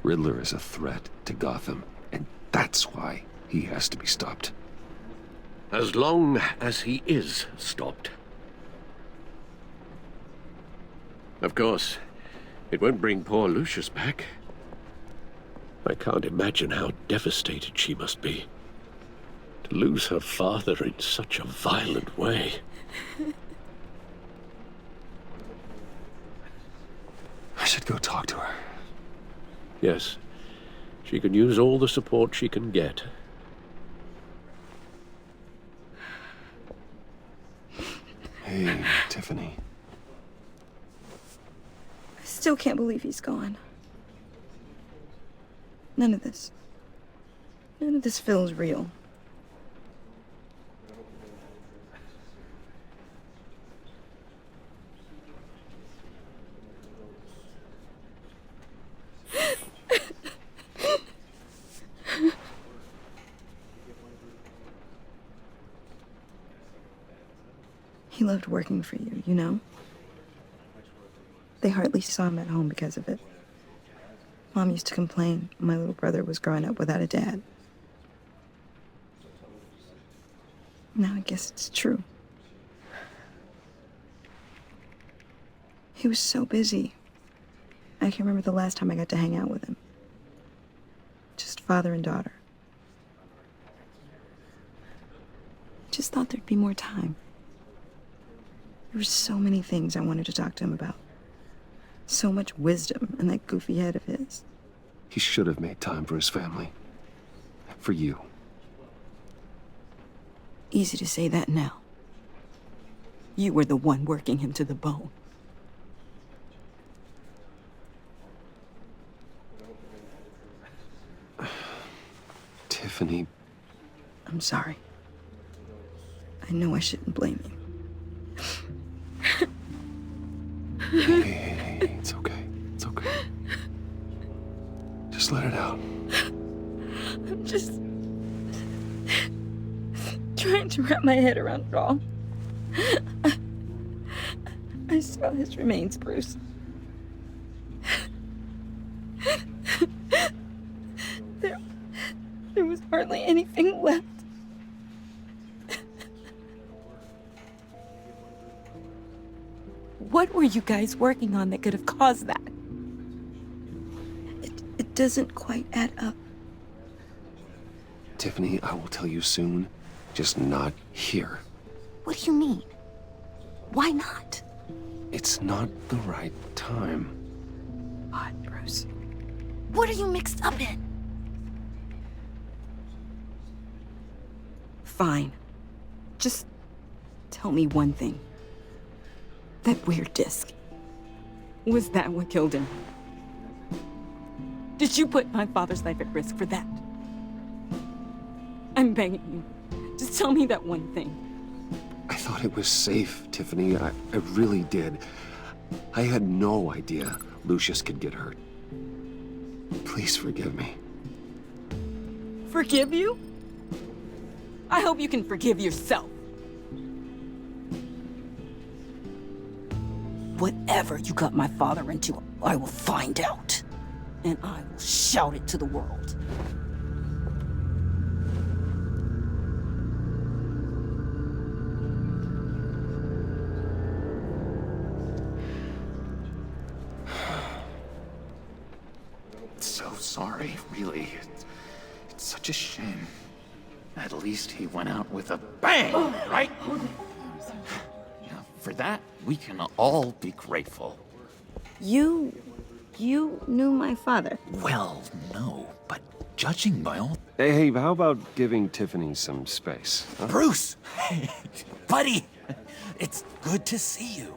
Riddler is a threat to Gotham, and that's why he has to be stopped. As long as he is stopped. Of course, it won't bring poor Lucius back. I can't imagine how devastated she must be. To lose her father in such a violent way. I should go talk to her. Yes, she can use all the support she can get. Hey, Tiffany. I still can't believe he's gone. None of this feels real. He loved working for you, you know? They hardly saw him at home because of it. Mom used to complain my little brother was growing up without a dad. Now I guess it's true. He was so busy. I can't remember the last time I got to hang out with him. Just father and daughter. Just thought there'd be more time. There were so many things I wanted to talk to him about. So much wisdom in that goofy head of his. He should have made time for his family. for you. Easy to say that now. You were the one working him to the bone. Tiffany. I'm sorry. I know I shouldn't blame you. Hey, it's okay. It's okay. Just let it out. I'm just trying to wrap my head around it all. I saw his remains, Bruce. There was hardly anything left. What were you guys working on that could have caused that? It doesn't quite add up. Tiffany, I will tell you soon, just not here. What do you mean? Why not? It's not the right time. What, Bruce? What are you mixed up in? Fine. Just tell me one thing. That weird disc. Was that what killed him? Did you put my father's life at risk for that? I'm begging you. Just tell me that one thing. I thought it was safe, Tiffany. I really did. I had no idea Lucius could get hurt. Please forgive me. Forgive you? I hope you can forgive yourself. Whatever you got my father into, I will find out. And I will shout it to the world. So sorry, really. It's such a shame. At least he went out with a bang, right? Yeah, for that, we can all be grateful. You knew my father. Well, no, but judging by all... Hey, how about giving Tiffany some space? Huh? Bruce! Buddy! It's good to see you.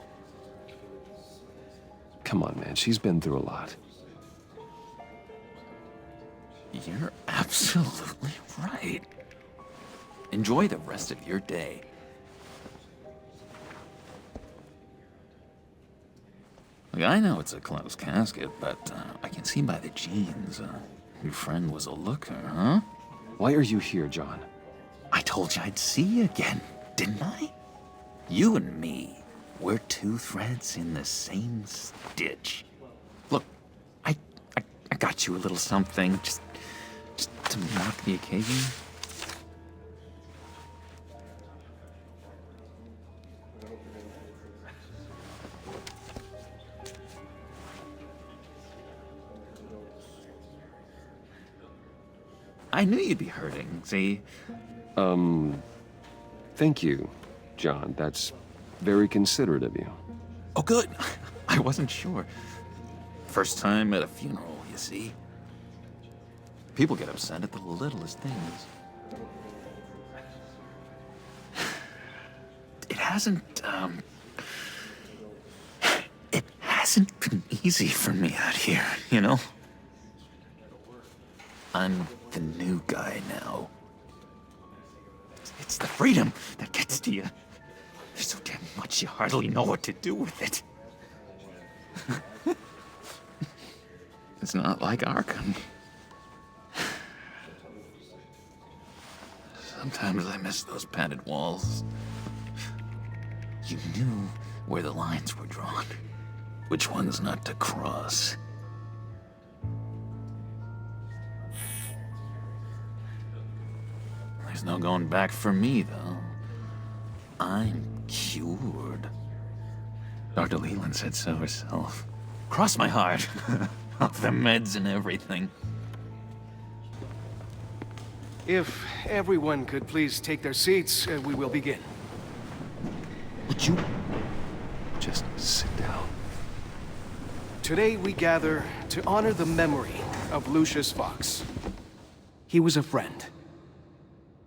Come on, man. She's been through a lot. You're absolutely right. Enjoy the rest of your day. Look, I know it's a closed casket, but I can see by the jeans, your friend was a looker, huh? Why are you here, John? I told you I'd see you again, didn't I? You and me, we're two threads in the same stitch. Look, I got you a little something, just to mark the occasion. I knew you'd be hurting, see? Thank you, John. That's very considerate of you. Oh, good. I wasn't sure. First time at a funeral, you see? People get upset at the littlest things. It hasn't been easy for me out here, you know? I'm the new guy now. It's the freedom that gets to you. There's so damn much you hardly know what to do with it. It's not like Arkham. Sometimes I miss those padded walls. You knew where the lines were drawn, which ones not to cross. There's no going back for me, though. I'm cured. Dr. Leland said so herself. Cross my heart. Off the meds and everything. If everyone could please take their seats, we will begin. Would you just sit down? Today we gather to honor the memory of Lucius Fox. He was a friend,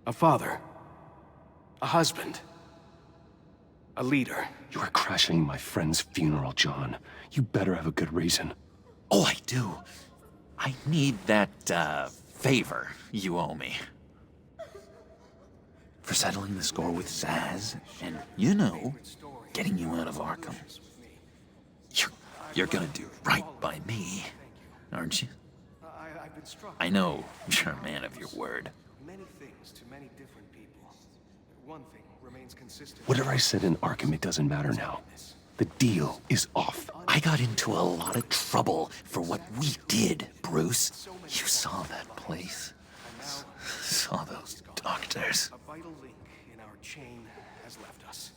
A father. A husband. A leader. You are crashing my friend's funeral, John. You better have a good reason. Oh, I do. I need that, favor you owe me. For settling the score with Zaz, and, you know, getting you out of Arkham. You're gonna do right by me, aren't you? I know you're a man of your word. Many things to many different people. One thing remains consistent. Whatever I said in Arkham, it doesn't matter now. The deal is off. I got into a lot of trouble for what we did, Bruce. You saw that place. Saw those doctors. A vital link in our chain has left us.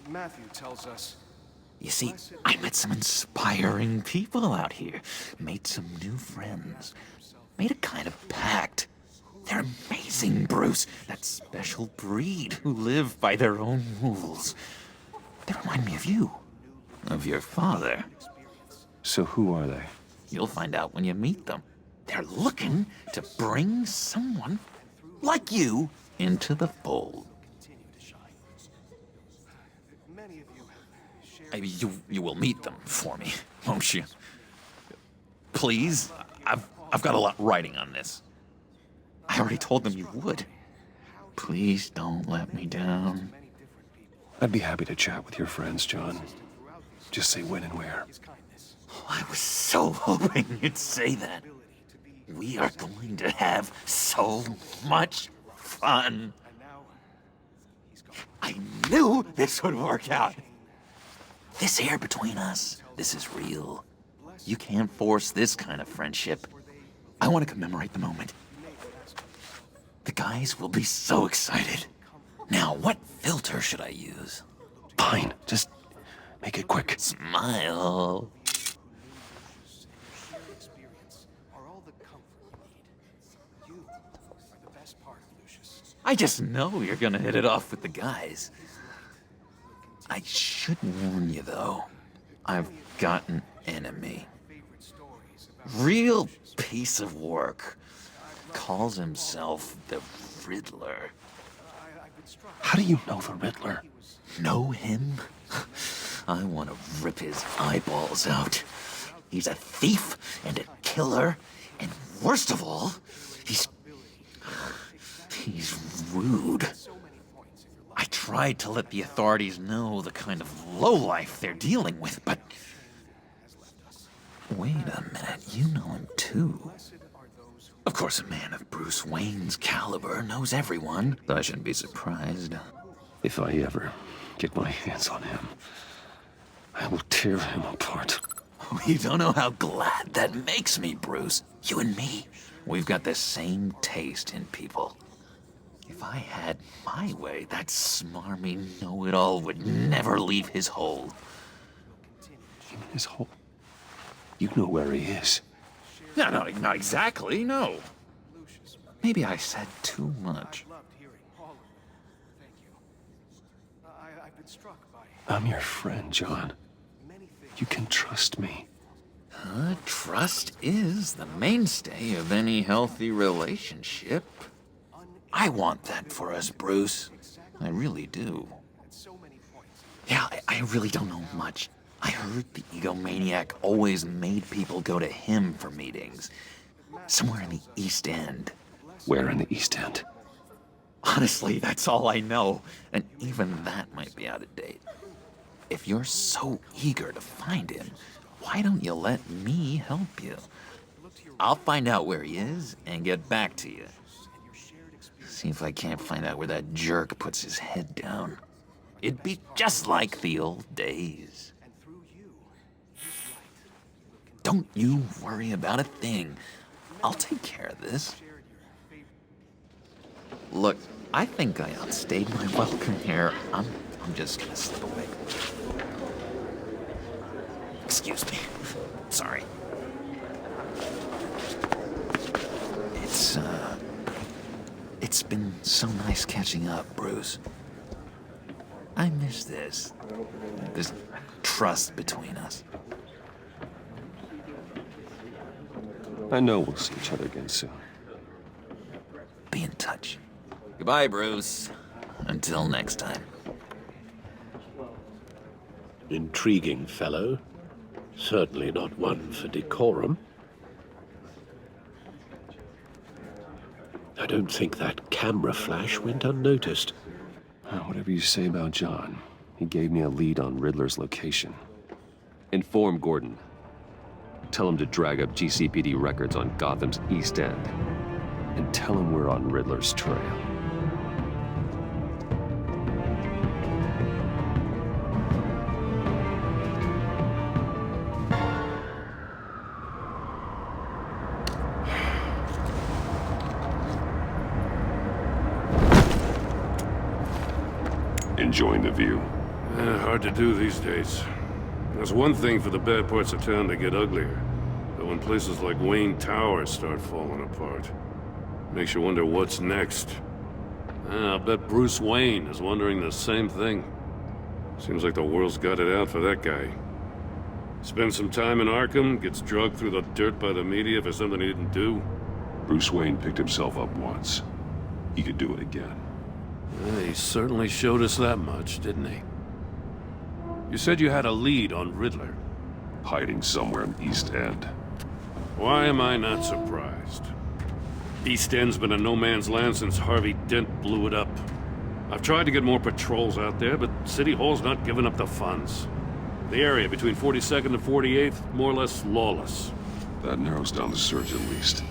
Matthew tells us. You see, I met some inspiring people out here. Made some new friends. Made a kind of pact. They're amazing, Bruce. That special breed who live by their own rules. They remind me of you. Of your father. So who are they? You'll find out when you meet them. They're looking to bring someone like you into the fold. You will meet them for me, won't you? Please? I've got a lot riding on this. I already told them you would. Please don't let me down. I'd be happy to chat with your friends, John. Just say when and where. Oh, I was so hoping you'd say that. We are going to have so much fun. I knew this would work out. This air between us, this is real. You can't force this kind of friendship. I want to commemorate the moment. The guys will be so excited. Now, what filter should I use? Fine, just make it quick. Smile. I just know you're gonna hit it off with the guys. I should warn you, though. I've got an enemy. Real piece of work. Calls himself the Riddler. How do you know the Riddler? Know him? I want to rip his eyeballs out. He's a thief and a killer, and worst of all, he's rude. I tried to let the authorities know the kind of lowlife they're dealing with, but... Wait a minute, you know him too. Of course, a man of Bruce Wayne's caliber knows everyone, so I shouldn't be surprised. If I ever get my hands on him, I will tear him apart. You don't know how glad that makes me, Bruce. You and me, we've got the same taste in people. If I had my way, that smarmy know-it-all would never leave his hole. In his hole? You know where he is. No, not exactly, no. Maybe I said too much. I'm your friend, John. You can trust me. Trust is the mainstay of any healthy relationship. I want that for us, Bruce. I really do. Yeah, I really don't know much. I heard the egomaniac always made people go to him for meetings. Somewhere in the East End. Where in the East End? Honestly, that's all I know. And even that might be out of date. If you're so eager to find him, why don't you let me help you? I'll find out where he is and get back to you. See if I can't find out where that jerk puts his head down. It'd be just like the old days. Don't you worry about a thing. I'll take care of this. Look, I think I outstayed my welcome here. I'm just gonna slip away. Excuse me. Sorry. It's been so nice catching up, Bruce. I miss this trust between us. I know we'll see each other again soon. Be in touch. Goodbye, Bruce. Until next time. Intriguing fellow. Certainly not one for decorum. I don't think that camera flash went unnoticed. Whatever you say about John, he gave me a lead on Riddler's location. Inform Gordon. Tell him to drag up GCPD records on Gotham's East End. And tell him we're on Riddler's trail. Enjoying the view? Hard to do these days. There's one thing for the bad parts of town to get uglier. But when places like Wayne Tower start falling apart, makes you wonder what's next. I'll bet Bruce Wayne is wondering the same thing. Seems like the world's got it out for that guy. Spends some time in Arkham, gets drugged through the dirt by the media for something he didn't do. Bruce Wayne picked himself up once. He could do it again. He certainly showed us that much, didn't he? You said you had a lead on Riddler. Hiding somewhere in East End. Why am I not surprised? East End's been a no-man's land since Harvey Dent blew it up. I've tried to get more patrols out there, but City Hall's not giving up the funds. The area between 42nd and 48th, more or less lawless. That narrows down the search at least.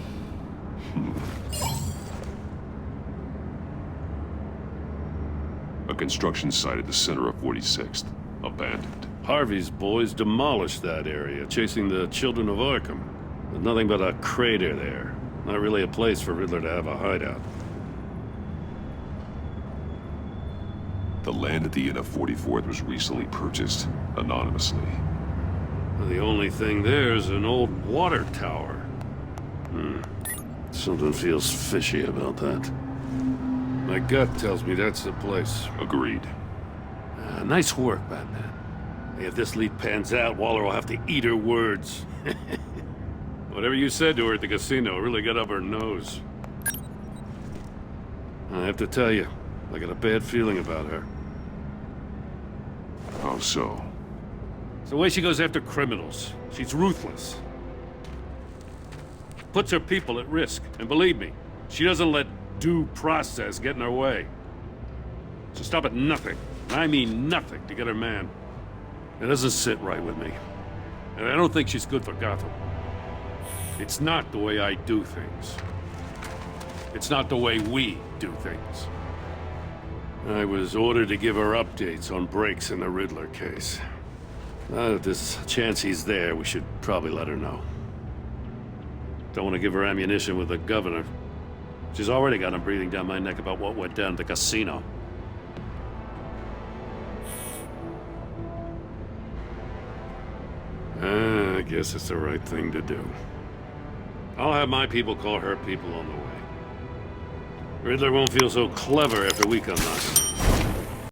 A construction site at the center of 46th. Abandoned. Harvey's boys demolished that area, chasing the children of Arkham. There's nothing but a crater there. Not really a place for Riddler to have a hideout. The land at the end of 44th was recently purchased, anonymously. The only thing there is an old water tower. Something feels fishy about that. My gut tells me that's the place. Agreed. Nice work, Batman. If this lead pans out, Waller will have to eat her words. Whatever you said to her at the casino really got up her nose. I have to tell you, I got a bad feeling about her. How so? It's the way she goes after criminals. She's ruthless. Puts her people at risk. And believe me, she doesn't let due process get in her way. She'll stop at nothing. I mean nothing to get her man. It doesn't sit right with me. And I don't think she's good for Gotham. It's not the way I do things. It's not the way we do things. I was ordered to give her updates on breaks in the Riddler case. Now that there's a chance he's there, we should probably let her know. Don't want to give her ammunition with the governor. She's already got him breathing down my neck about what went down at the casino. I guess it's the right thing to do. I'll have my people call her people on the way. Riddler won't feel so clever after we come knocking.